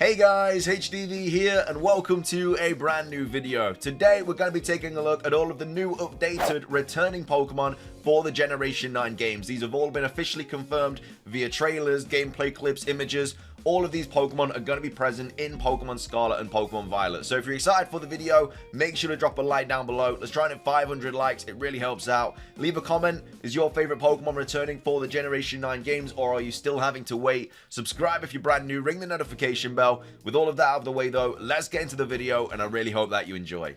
Hey guys, HDV here and welcome to a brand new video. Today we're going to be taking a look at all of the new updated returning Pokemon for the Generation 9 games. These have all been officially confirmed via trailers, gameplay clips, images. All of these Pokemon are going to be present in Pokemon Scarlet and Pokemon Violet. So if you're excited for the video, make sure to drop a like down below. Let's try and hit 500 likes. It really helps out. Leave a comment. Is your favorite Pokemon returning for the Generation 9 games, or are you still having to wait? Subscribe if you're brand new. Ring the notification bell. With all of that out of the way though, let's get into the video, and I really hope that you enjoy.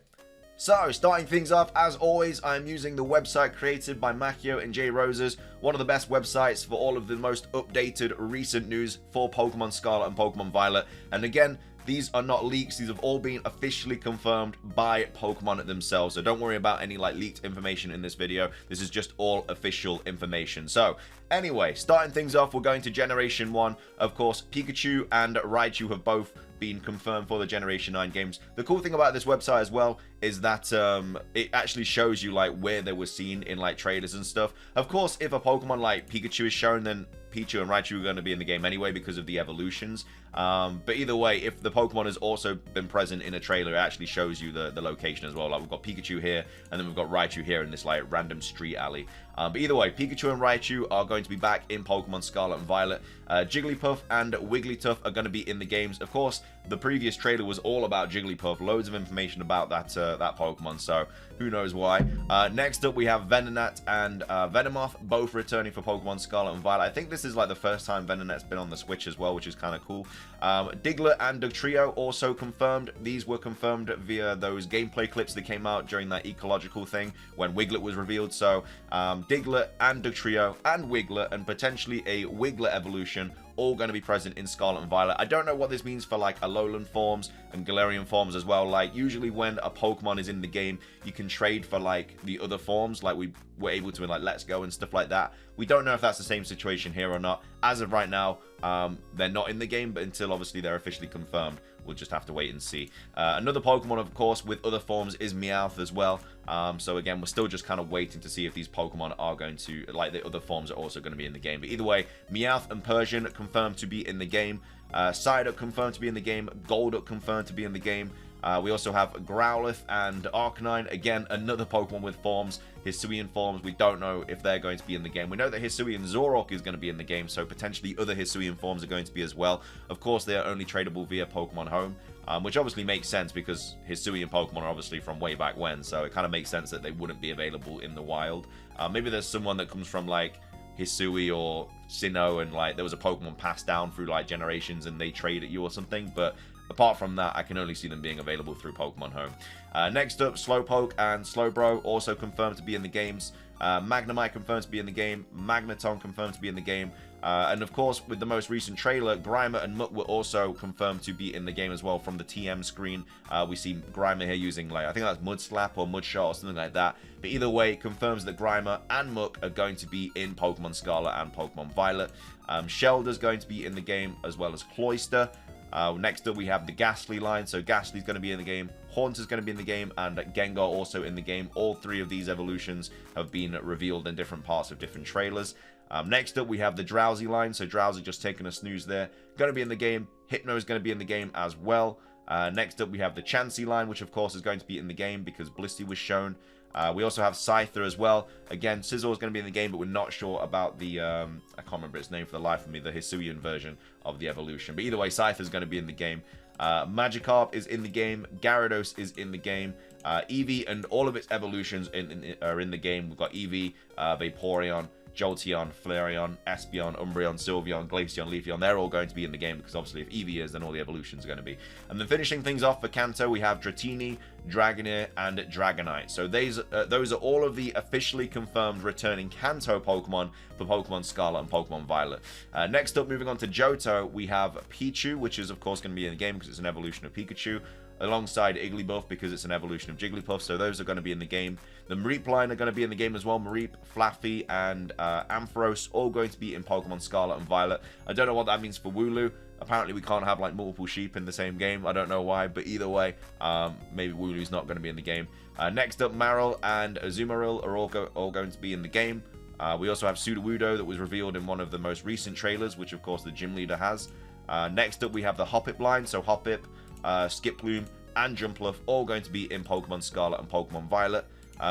So, starting things off, as always, I am using the website created by Macchio and J Roses, one of the best websites for all of the most updated recent news for Pokemon Scarlet and Pokemon Violet. And again, these are not leaks, these have all been officially confirmed by Pokemon themselves, so don't worry about any leaked information in this video. This is just all official information. So anyway, starting things off, we're going to Generation 1. Of course, Pikachu and Raichu have both been confirmed for the Generation 9 games. The cool thing about this website as well is that it actually shows you where they were seen in trailers and stuff. Of course, if a Pokemon like Pikachu is shown, then Pichu and Raichu are going to be in the game anyway because of the evolutions. But either way, if the Pokemon has also been present in a trailer, it actually shows you the location as well. We've got Pikachu here, and then we've got Raichu here in this random street alley. But either way, Pikachu and Raichu are going to be back in Pokemon Scarlet and Violet. Jigglypuff and Wigglytuff are going to be in the games. Of course, the previous trailer was all about Jigglypuff. Loads of information about that Pokemon, so who knows why. Next up, we have Venonat and Venomoth, both returning for Pokemon Scarlet and Violet. I think this is the first time Venonat's been on the Switch as well, which is kind of cool. Diglett and Dugtrio also confirmed. These were confirmed via those gameplay clips that came out during that ecological thing when Wiglet was revealed. So Diglett and Dugtrio and Wiglet, and potentially a Wiglet evolution, all going to be present in Scarlet and Violet. I don't know what this means for Alolan forms and Galarian forms as well. Usually when a Pokemon is in the game, you can trade for the other forms, we were able to in Let's Go and stuff like that. We don't know if that's the same situation here or not. As of right now, they're not in the game, but until obviously they're officially confirmed, we'll just have to wait and see. Another Pokemon, of course, with other forms is Meowth as well. So again, we're still just kind of waiting to see if these Pokemon are going to, the other forms are also going to be in the game. But either way, Meowth and Persian confirmed to be in the game. Psyduck confirmed to be in the game. Golduck confirmed to be in the game. We also have Growlithe and Arcanine. Again, another Pokemon with forms. Hisuian forms, we don't know if they're going to be in the game. We know that Hisuian Zoroark is going to be in the game, so potentially other Hisuian forms are going to be as well. Of course, they are only tradable via Pokemon Home, which obviously makes sense because Hisuian Pokemon are obviously from way back when, so it kind of makes sense that they wouldn't be available in the wild. Maybe there's someone that comes from Hisui or Sinnoh, and there was a Pokemon passed down through generations and they trade at you or something, but apart from that, I can only see them being available through Pokemon Home. Next up, Slowpoke and Slowbro also confirmed to be in the games. Magnemite confirmed to be in the game. Magneton confirmed to be in the game. And of course, with the most recent trailer, Grimer and Muk were also confirmed to be in the game as well from the TM screen. We see Grimer here using, I think that's Mud Slap or Mud Shot or something like that. But either way, it confirms that Grimer and Muk are going to be in Pokemon Scarlet and Pokemon Violet. Shelder's going to be in the game, as well as Cloyster. Next up, we have the Ghastly line. So Ghastly's going to be in the game, Haunter's going to be in the game, and Gengar also in the game. All three of these evolutions have been revealed in different parts of different trailers. Next up, we have the Drowsy line. So Drowsy just taking a snooze there. Going to be in the game. Hypno is going to be in the game as well. Next up, we have the Chansey line, which of course is going to be in the game because Blissey was shown. We also have Scyther as well. Again, Scizor is going to be in the game, but we're not sure about the, I can't remember its name for the life of me, the Hisuian version of the evolution. But either way, Scyther is going to be in the game. Magikarp is in the game. Gyarados is in the game. Eevee and all of its evolutions are in the game. We've got Eevee, Vaporeon, Jolteon, Flareon, Espeon, Umbreon, Sylveon, Glaceon, Leafeon. They're all going to be in the game because obviously if Eevee is, then all the evolutions are going to be. And then finishing things off for Kanto, we have Dratini, Dragonair, and Dragonite. So those are all of the officially confirmed returning Kanto Pokemon for Pokemon Scarlet and Pokemon Violet. Next up, moving on to Johto, we have Pichu, which is of course going to be in the game because it's an evolution of Pikachu, alongside Igglybuff because it's an evolution of Jigglypuff, so those are going to be in the game. The Mareep line are going to be in the game as well. Mareep, Flaffy, and Ampharos, all going to be in Pokemon Scarlet and Violet. I don't know what that means for Wooloo. Apparently we can't have multiple sheep in the same game. I don't know why, but either way, maybe Wooloo's not going to be in the game. Next up, Marill and Azumarill are all going to be in the game. We also have Sudowoodo that was revealed in one of the most recent trailers, which of course the gym leader has. Next up, we have the Hoppip line. So Hoppip, Skiploom, and Jumpluff all going to be in Pokemon Scarlet and Pokemon Violet.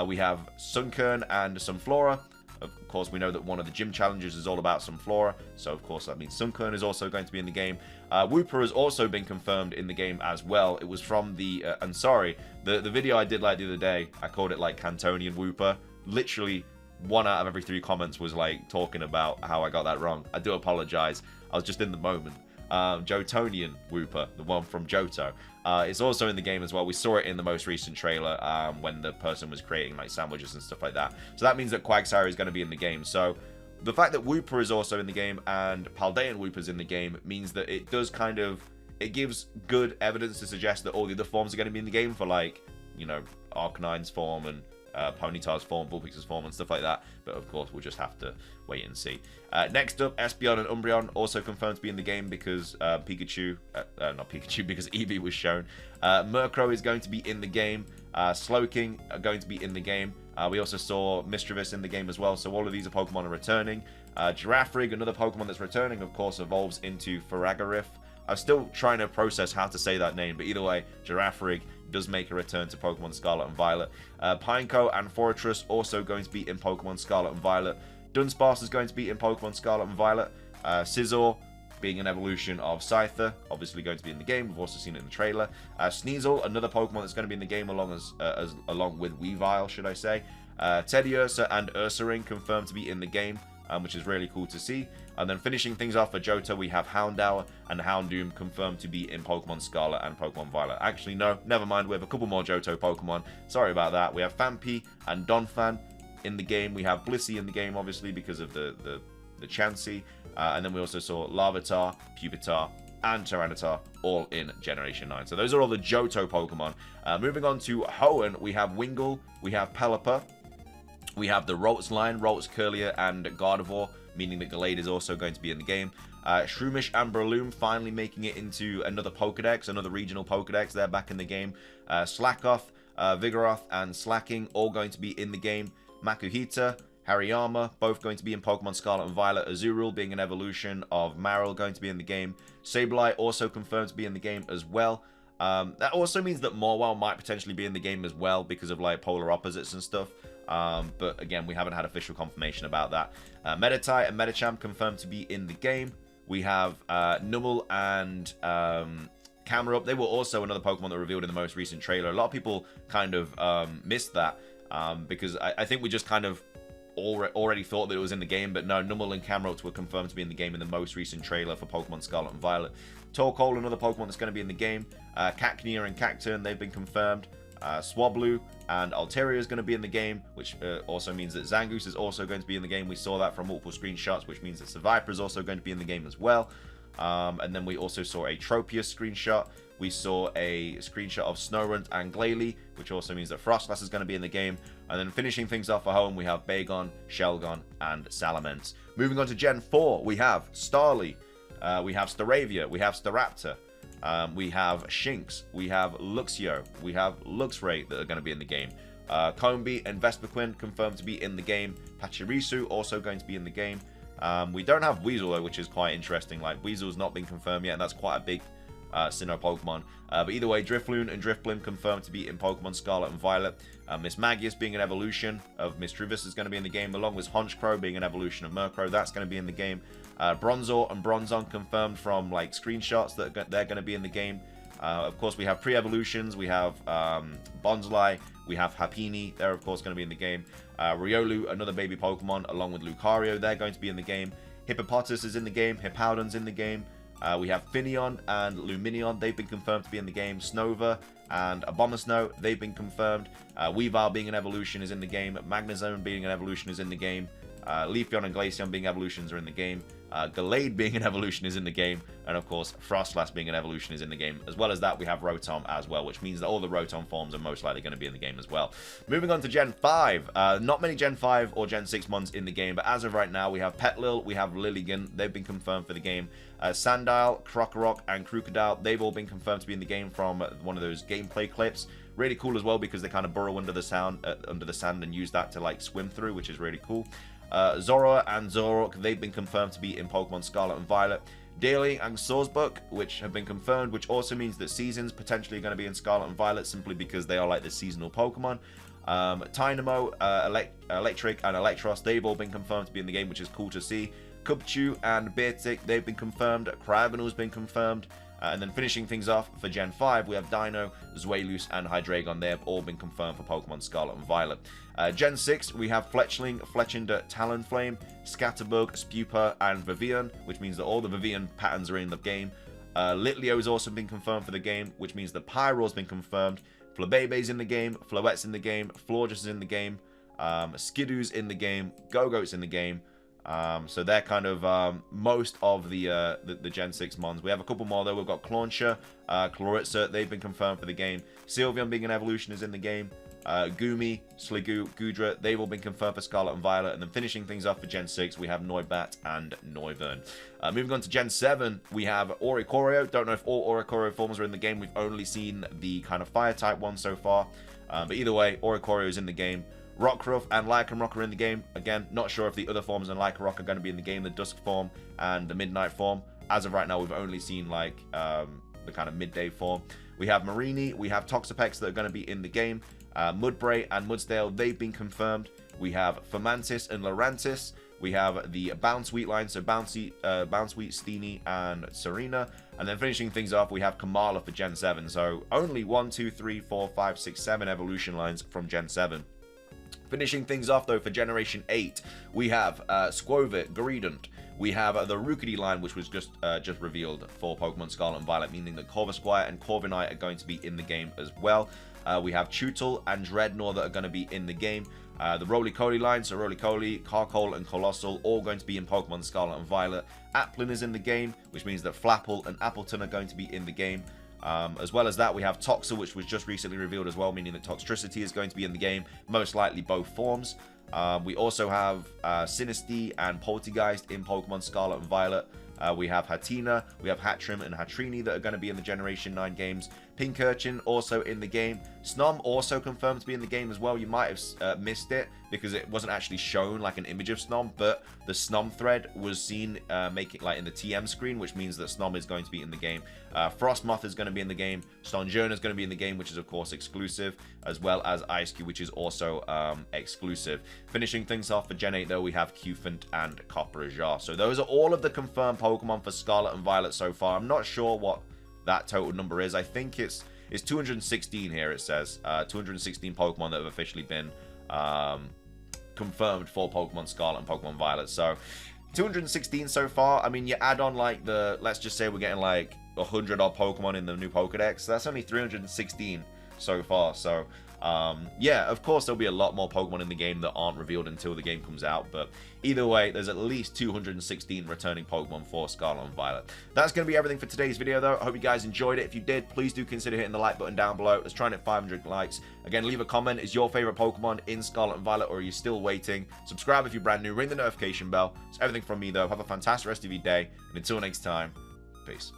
We have Sunkern and Sunflora. Of course, we know that one of the gym challenges is all about Sunflora, so of course that means Sunkern is also going to be in the game. Wooper has also been confirmed in the game as well. It was from the, and sorry, the video I did like the other day, I called it like Cantonian Wooper. Literally, 1 out of every 3 comments was like talking about how I got that wrong. I do apologize. I was just in the moment. Jotonian Wooper, the one from Johto. It's also in the game as well. We saw it in the most recent trailer when the person was creating like sandwiches and stuff like that. So that means that Quagsire is going to be in the game. So the fact that Wooper is also in the game and Paldean Wooper's in the game means that it does kind of, it gives good evidence to suggest that all the other forms are going to be in the game for, like, you know, Arcanine's form and Ponyta's form, Vulpix's form, and stuff like that. But of course, we'll just have to wait and see. Next up, Espeon and Umbreon also confirmed to be in the game because not Pikachu, because Eevee was shown. Murkrow is going to be in the game. Slowking are going to be in the game. We also saw Mischievous in the game as well. So all of these are Pokemon are returning. Giraffrig, another Pokemon that's returning, of course, evolves into Faragariff. I'm still trying to process how to say that name, but either way, Giraffrig does make a return to Pokemon Scarlet and Violet. Pineco and Fortress also going to be in Pokemon Scarlet and Violet. Dunsparce is going to be in Pokemon Scarlet and Violet. Scizor, being an evolution of Scyther, obviously going to be in the game. We've also seen it in the trailer. Sneasel, another Pokemon that's going to be in the game along with Weavile, should I say. Teddiursa and Ursaring confirmed to be in the game, which is really cool to see. And then finishing things off for Johto, we have Houndour and Houndoom confirmed to be in Pokemon Scarlet and Pokemon Violet. Actually, no, never mind. We have a couple more Johto Pokemon. Sorry about that. We have Phanpy and Donphan in the game. We have Blissey in the game, obviously, because of the Chansey. And then we also saw Larvitar, Pupitar, and Tyranitar all in Generation 9. So those are all the Johto Pokemon. Moving on to Hoenn, we have Wingull, we have Pelipper, we have the Ralts line, Ralts, Curlier, and Gardevoir, meaning that Gallade is also going to be in the game. Shroomish and Breloom finally making it into another Pokedex, another regional Pokedex. They're back in the game. Slackoth, Vigoroth, and Slacking all going to be in the game. Makuhita, Hariyama, both going to be in Pokemon Scarlet and Violet. Azurill being an evolution of Marill going to be in the game. Sableye also confirmed to be in the game as well. That also means that Morwell might potentially be in the game as well because of like polar opposites and stuff. But again, we haven't had official confirmation about that. Meditite and Medicham confirmed to be in the game. We have Numel and Camerupt. They were also another Pokemon that were revealed in the most recent trailer. A lot of people kind of missed that because I think we just kind of already thought that it was in the game, but no, Numel and Camerupt were confirmed to be in the game in the most recent trailer for Pokemon Scarlet and Violet. Torkoal, another Pokemon that's going to be in the game. Cacnea and Cacturne, they've been confirmed. Swablu and Altaria is going to be in the game, which also means that Zangoose is also going to be in the game. We saw that from multiple screenshots, which means that Seviper is also going to be in the game as well. And then we also saw a Tropius screenshot. We saw a screenshot of Snorunt and Glalie, which also means that Frostlass is going to be in the game. And then finishing things off for home, we have Bagon, Shelgon, and Salamence. Moving on to Gen 4, we have Starly, we have Staravia, we have Staraptor, we have Shinx, we have Luxio, we have Luxray that are going to be in the game. Combee and Vespiquen confirmed to be in the game. Pachirisu also going to be in the game. We don't have Weasel though, which is quite interesting. Like, Weasel's not been confirmed yet, and that's quite a big Sinnoh Pokemon. But either way, Drifloon and Drifblim confirmed to be in Pokemon Scarlet and Violet. Miss Magius being an evolution of Misdreavus is going to be in the game, along with Honchkrow being an evolution of Murkrow. That's going to be in the game. Bronzor and Bronzong confirmed from like screenshots that they're going to be in the game. Of course, we have pre-evolutions. We have Bonsly. We have Happiny. They're, of course, going to be in the game. Riolu, another baby Pokemon, along with Lucario. They're going to be in the game. Hippopotas is in the game. Hippowdon's in the game. We have Finneon and Luminion. They've been confirmed to be in the game. Snova and Abomasnow, they've been confirmed. Weavile being an evolution is in the game. Magnezone being an evolution is in the game. Leafeon and Glaceon being evolutions are in the game. Gallade being an evolution is in the game. And of course, Frostlass being an evolution is in the game. As well as that, we have Rotom as well, which means that all the Rotom forms are most likely going to be in the game as well. Moving on to Gen 5. Not many Gen 5 or Gen 6 mons in the game, but as of right now, we have Petlil, we have Lilligant. They've been confirmed for the game. Sandile, Krokorok, and Krookodile, they've all been confirmed to be in the game from one of those gameplay clips. Really cool as well because they kind of burrow under the sand and use that to like swim through, which is really cool. Zoroark and Zoroark, they've been confirmed to be in Pokemon Scarlet and Violet. Daily and Swordsbuck, which have been confirmed, which also means that Seasons potentially going to be in Scarlet and Violet simply because they are like the seasonal Pokemon. Tynamo, Electric, and Electros, they've all been confirmed to be in the game, which is cool to see. Cubchoo and Beartic, they've been confirmed. Cryogonal's been confirmed. And then finishing things off for Gen 5, we have Dino, Zweilous, and Hydreigon. They have all been confirmed for Pokemon Scarlet and Violet. Gen 6, we have Fletchling, Fletchinder, Talonflame, Scatterbug, Spupa, and Vivian, which means that all the Vivian patterns are in the game. Litleo has also been confirmed for the game, which means that Pyro's been confirmed. Flabebe's in the game, Floette's in the game, Florges is in the game, Skidoo's in the game, Go-Goat's in the game. So they're kind of most of the Gen 6 mons. We have a couple more though. We've got Clauncher, Chloritza, they've been confirmed for the game. Sylveon being an evolution is in the game. Gumi, Sliggoo, Goodra, they've all been confirmed for Scarlet and Violet. And then finishing things off for Gen 6, we have Noibat and Noivern. Moving on to Gen 7, we have Oricorio. Don't know if all Oricorio forms are in the game. We've only seen the kind of fire type one so far. But either way, Oricorio is in the game. Rockruff and Lycanroc are in the game. Again, not sure if the other forms in Lycanroc are going to be in the game, the Dusk form and the Midnight form. As of right now, we've only seen like the kind of midday form. We have Marini, we have Toxapex that are going to be in the game. Mudbray and Mudsdale, they've been confirmed. We have Fermantis and Lurantis. We have the Bounsweet line, so Bounsweet, Steenie, and Serena. And then finishing things off, we have Kamala for Gen 7. So only 1, 2, 3, 4, 5, 6, 7 evolution lines from Gen 7. Finishing things off, though, for Generation 8, we have Squovit, Greedent. We have the Rookity line, which was just revealed for Pokemon Scarlet and Violet, meaning that Corvisquire and Corviknight are going to be in the game as well. We have Chewtle and Dreadnought that are going to be in the game. The Roly-Coly line, so Roly-Coly, Carkol, and Colossal, all going to be in Pokemon Scarlet and Violet. Applin is in the game, which means that Flapple and Appleton are going to be in the game. As well as that, we have Toxel, which was just recently revealed as well, meaning that Toxtricity is going to be in the game, most likely both forms. We also have Sinistea and Poltergeist in Pokemon Scarlet and Violet. We have Hatina, we have Hatchrim and Hatrini that are going to be in the Generation 9 games. Pincurchin also in the game. Snom also confirmed to be in the game as well. You might have missed it because it wasn't actually shown like an image of Snom, but the Snom thread was seen making like in the TM screen, which means that Snom is going to be in the game. Frostmoth is going to be in the game. Stonjourner is going to be in the game, which is of course exclusive, as well as Ice-Q, which is also exclusive. Finishing things off for Gen 8 though, we have Cufant and Copperajar. So those are all of the confirmed Pokemon for Scarlet and Violet so far. I'm not sure what that total number is. I think it's 216 here, it says. 216 Pokemon that have officially been confirmed for Pokemon Scarlet and Pokemon Violet. So 216 so far. I mean, you add on like the, let's just say we're getting like 100 odd Pokemon in the new Pokedex. So that's only 316 so far. So yeah, of course there'll be a lot more Pokemon in the game that aren't revealed until the game comes out, but either way, there's at least 216 returning Pokemon for Scarlet and Violet. That's going to be everything for today's video though. I hope you guys enjoyed it. If you did, please do consider hitting the like button down below. Let's try and hit 500 likes. Again, leave a comment. Is your favorite Pokemon in Scarlet and Violet, or are you still waiting? Subscribe if you're brand new, ring the notification bell. It's everything from me though. Have a fantastic rest of your day, and until next time, peace.